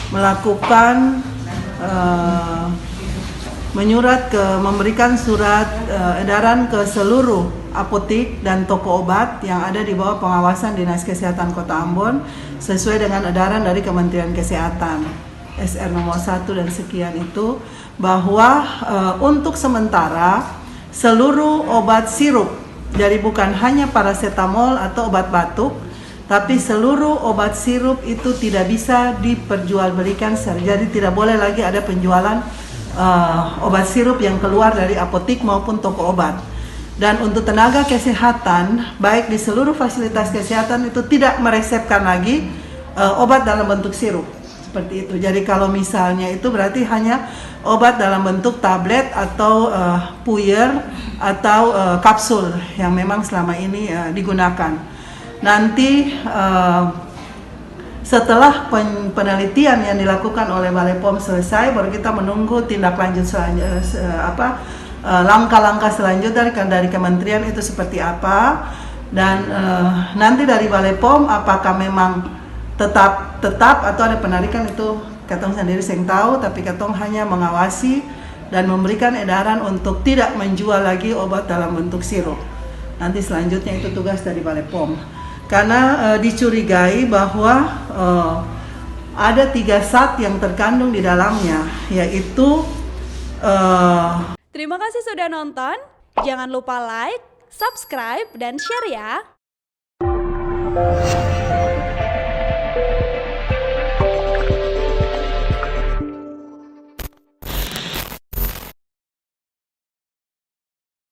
melakukan memberikan surat edaran ke seluruh apotik dan toko obat yang ada di bawah pengawasan Dinas Kesehatan Kota Ambon sesuai dengan edaran dari Kementerian Kesehatan SR nomor 1 dan sekian itu, bahwa untuk sementara seluruh obat sirup, jadi bukan hanya paracetamol atau obat batuk, tapi seluruh obat sirup itu tidak bisa diperjualbelikan, jadi tidak boleh lagi ada penjualan obat sirup yang keluar dari apotik maupun toko obat. Dan untuk tenaga kesehatan, baik di seluruh fasilitas kesehatan itu tidak meresepkan lagi obat dalam bentuk sirup, seperti itu. Jadi kalau misalnya itu berarti hanya obat dalam bentuk tablet atau puyer atau kapsul yang memang selama ini digunakan. Nanti setelah penelitian yang dilakukan oleh Balai POM selesai, baru kita menunggu tindak lanjut langkah-langkah selanjutnya dari kementerian itu seperti apa, dan nanti dari Balai POM apakah memang tetap atau ada penarikan itu Katong sendiri yang tahu, tapi Katong hanya mengawasi dan memberikan edaran untuk tidak menjual lagi obat dalam bentuk sirup. Nanti selanjutnya itu tugas dari Balai POM. Karena dicurigai bahwa ada 3 zat yang terkandung di dalamnya, yaitu Terima kasih sudah nonton. Jangan lupa like, subscribe, dan share ya.